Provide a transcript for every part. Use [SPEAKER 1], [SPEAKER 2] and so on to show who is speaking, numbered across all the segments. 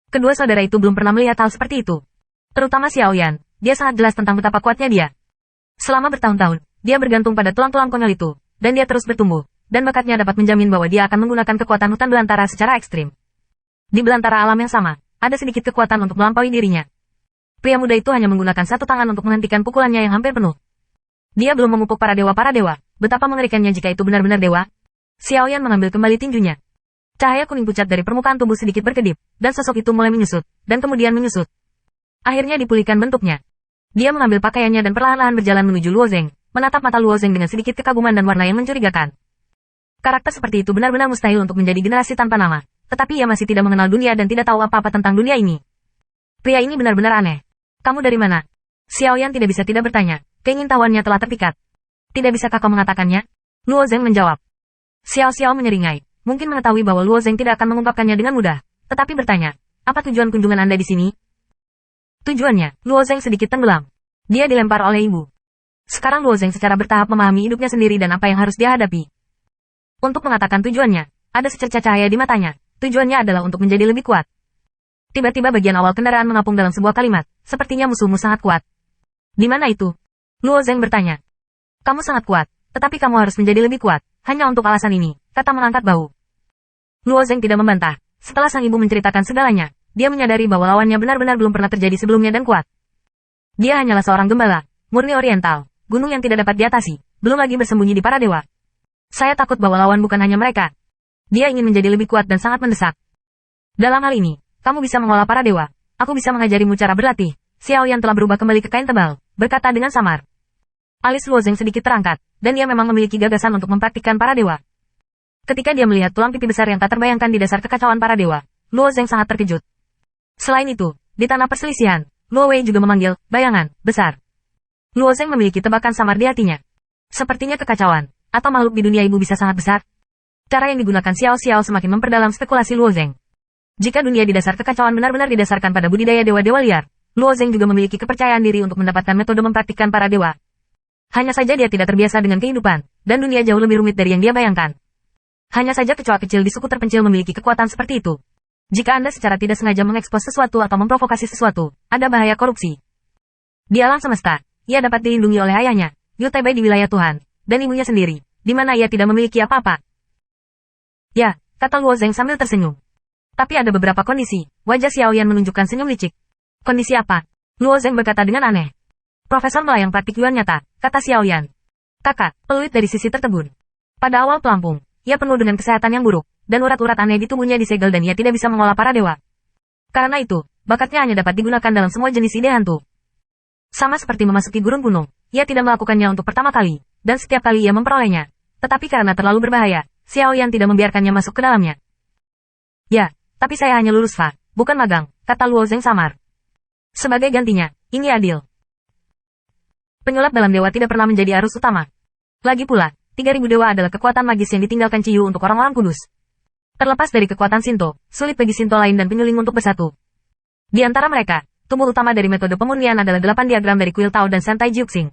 [SPEAKER 1] Kedua saudara itu belum pernah melihat hal seperti itu. Terutama Xiaoyan, dia sangat jelas tentang betapa kuatnya dia. Selama bertahun-tahun, dia bergantung pada tulang-tulang konyol itu, dan dia terus bertumbuh, dan bakatnya dapat menjamin bahwa dia akan menggunakan kekuatan hutan belantara secara ekstrim. Di belantara alam yang sama, ada sedikit kekuatan untuk melampaui dirinya. Pria muda itu hanya menggunakan satu tangan untuk menghentikan pukulannya yang hampir penuh. Dia belum memupuk para dewa. Betapa mengerikannya jika itu benar-benar dewa. Xiaoyan mengambil kembali tinjunya. Cahaya kuning pucat dari permukaan tubuh sedikit berkedip, dan sosok itu mulai menyusut, dan kemudian menyusut. Akhirnya dipulihkan bentuknya. Dia mengambil pakaiannya dan perlahan-lahan berjalan menuju Luo Zeng, menatap mata Luo Zeng dengan sedikit kekaguman dan warna yang mencurigakan. Karakter seperti itu benar-benar mustahil untuk menjadi generasi tanpa nama, tetapi ia masih tidak mengenal dunia dan tidak tahu apa-apa tentang dunia ini. Pria ini benar-benar aneh. Kamu dari mana? Xiaoyan tidak bisa tidak bertanya, keingintahuannya telah terpikat. Tidak bisakah kau mengatakannya? Luo Zeng menjawab. Xiao menyeringai. Mungkin mengetahui bahwa Luo Zeng tidak akan mengungkapkannya dengan mudah, tetapi bertanya, apa tujuan kunjungan Anda di sini? Tujuannya, Luo Zeng sedikit tenggelam. Dia dilempar oleh ibu. Sekarang Luo Zeng secara bertahap memahami hidupnya sendiri dan apa yang harus dia hadapi. Untuk mengatakan tujuannya, ada secerca cahaya di matanya. Tujuannya adalah untuk menjadi lebih kuat. Tiba-tiba bagian awal kendaraan mengapung dalam sebuah kalimat, sepertinya musuhmu sangat kuat. Di mana itu? Luo Zeng bertanya. Kamu sangat kuat, tetapi kamu harus menjadi lebih kuat, hanya untuk alasan ini, kata mengangkat bahu. Luo Zeng tidak membantah. Setelah sang ibu menceritakan segalanya, dia menyadari bahwa lawannya benar-benar belum pernah terjadi sebelumnya dan kuat. Dia hanyalah seorang gembala, murni oriental, gunung yang tidak dapat diatasi, belum lagi bersembunyi di para dewa. Saya takut bahwa lawan bukan hanya mereka. Dia ingin menjadi lebih kuat dan sangat mendesak. Dalam hal ini, kamu bisa mengolah para dewa. Aku bisa mengajarimu cara berlatih. Xiaoyan telah berubah kembali ke kain tebal, berkata dengan samar. Alis Luo Zeng sedikit terangkat, dan dia memang memiliki gagasan untuk mempraktikkan para dewa. Ketika dia melihat tulang pipi besar yang tak terbayangkan di dasar kekacauan para dewa, Luo Zeng sangat terkejut. Selain itu, di tanah perselisihan, Luo Wei juga memanggil, bayangan, besar. Luo Zeng memiliki tebakan samar di hatinya. Sepertinya kekacauan, atau makhluk di dunia ibu bisa sangat besar. Cara yang digunakan Xiao semakin memperdalam spekulasi Luo Zeng. Jika dunia di dasar kekacauan benar-benar didasarkan pada budidaya dewa-dewa liar, Luo Zeng juga memiliki kepercayaan diri untuk mendapatkan metode mempraktikkan para dewa. Hanya saja dia tidak terbiasa dengan kehidupan, dan dunia jauh lebih rumit dari yang dia bayangkan. Hanya saja kecoa kecil di suku terpencil memiliki kekuatan seperti itu. Jika Anda secara tidak sengaja mengekspos sesuatu atau memprovokasi sesuatu, ada bahaya korupsi. Di alam semesta, ia dapat dilindungi oleh ayahnya, Yu Tebei di wilayah Tuhan, dan ibunya sendiri, di mana ia tidak memiliki apa-apa. Ya, kata Luo Zeng sambil tersenyum. Tapi ada beberapa kondisi, wajah Xiaoyan menunjukkan senyum licik. Kondisi apa? Luo Zeng berkata dengan aneh. Profesor melayang praktik yuan nyata, kata Xiaoyan. Kakak, peluit dari sisi tertegun. Pada awal pelampung, ia penuh dengan kesehatan yang buruk, dan urat-urat aneh di tubuhnya disegel dan ia tidak bisa mengolah para dewa. Karena itu, bakatnya hanya dapat digunakan dalam semua jenis ide hantu. Sama seperti memasuki gurun gunung, ia tidak melakukannya untuk pertama kali, dan setiap kali ia memperolehnya. Tetapi karena terlalu berbahaya, Xiaoyan tidak membiarkannya masuk ke dalamnya. Ya, tapi saya hanya lulus Fa, bukan magang, kata Luo Zeng samar. Sebagai gantinya, ini adil. Penyulap dalam dewa tidak pernah menjadi arus utama. Lagi pula, 3.000 dewa adalah kekuatan magis yang ditinggalkan Ciyu untuk orang-orang kudus. Terlepas dari kekuatan Shinto, sulit bagi Shinto lain dan penyuling untuk bersatu. Di antara mereka, tubuh utama dari metode pemurnian adalah 8 diagram dari kuil Tao dan Sentai Jiuxing.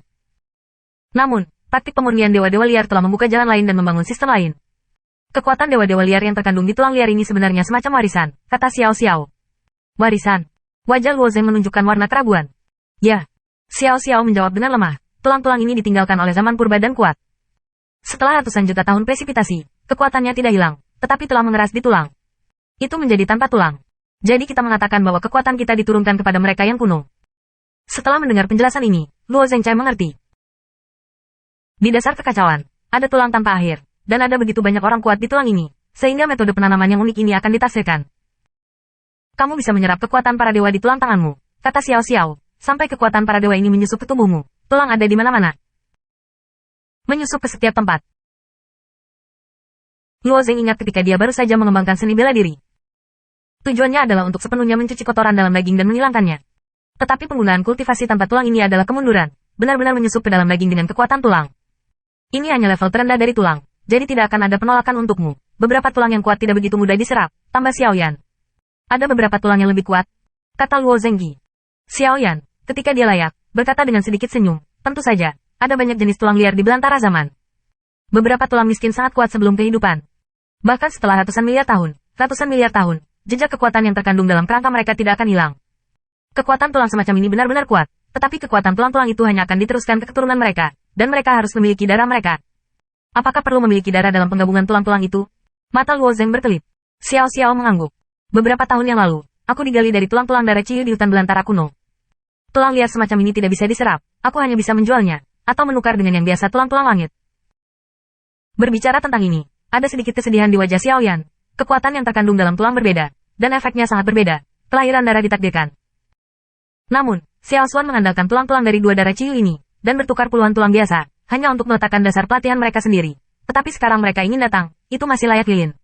[SPEAKER 1] Namun, praktik pemurnian dewa-dewa liar telah membuka jalan lain dan membangun sistem lain. Kekuatan dewa-dewa liar yang terkandung di tulang liar ini sebenarnya semacam warisan, kata Xiao. Warisan. Wajah Luo Zeng menunjukkan warna keraguan. Ya. Xiao menjawab dengan lemah. Tulang-tulang ini ditinggalkan oleh zaman purba dan kuat. Setelah ratusan juta tahun presipitasi, kekuatannya tidak hilang, tetapi telah mengeras di tulang. Itu menjadi tanpa tulang. Jadi kita mengatakan bahwa kekuatan kita diturunkan kepada mereka yang kuno. Setelah mendengar penjelasan ini, Luo Zengcai mengerti. Di dasar kekacauan, ada tulang tanpa akhir, dan ada begitu banyak orang kuat di tulang ini, sehingga metode penanaman yang unik ini akan ditafsirkan. Kamu bisa menyerap kekuatan para dewa di tulang tanganmu, kata Xiao, sampai kekuatan para dewa ini menyusup ke tubuhmu. Tulang ada di mana-mana. Menyusup ke setiap tempat. Luo Zeng ingat ketika dia baru saja mengembangkan seni bela diri. Tujuannya adalah untuk sepenuhnya mencuci kotoran dalam daging dan menghilangkannya. Tetapi penggunaan kultivasi tanpa tulang ini adalah kemunduran, benar-benar menyusup ke dalam daging dengan kekuatan tulang. Ini hanya level terendah dari tulang, jadi tidak akan ada penolakan untukmu. Beberapa tulang yang kuat tidak begitu mudah diserap, tambah Xiaoyan. Ada beberapa tulang yang lebih kuat, kata Luo Zenggi. Xiaoyan, ketika dia layak, berkata dengan sedikit senyum, tentu saja. Ada banyak jenis tulang liar di belantara zaman. Beberapa tulang miskin sangat kuat sebelum kehidupan. Bahkan setelah ratusan miliar tahun, jejak kekuatan yang terkandung dalam kerangka mereka tidak akan hilang. Kekuatan tulang semacam ini benar-benar kuat, tetapi kekuatan tulang-tulang itu hanya akan diteruskan ke keturunan mereka, dan mereka harus memiliki darah mereka. Apakah perlu memiliki darah dalam penggabungan tulang-tulang itu? Mata Luo Zeng berkelip. Xiao Xiao mengangguk. Beberapa tahun yang lalu, aku digali dari tulang-tulang darah Ciyu di hutan belantara kuno. Tulang liar semacam ini tidak bisa diserap, aku hanya bisa menjualnya, atau menukar dengan yang biasa tulang-tulang langit. Berbicara tentang ini, ada sedikit kesedihan di wajah Xiao Yan. Kekuatan yang terkandung dalam tulang berbeda, dan efeknya sangat berbeda. Kelahiran darah ditakdirkan. Namun, Xiao Xuan mengandalkan tulang-tulang dari dua darah Ciyu ini, dan bertukar puluhan tulang biasa, hanya untuk meletakkan dasar pelatihan mereka sendiri. Tetapi sekarang mereka ingin datang, itu masih layak lilin.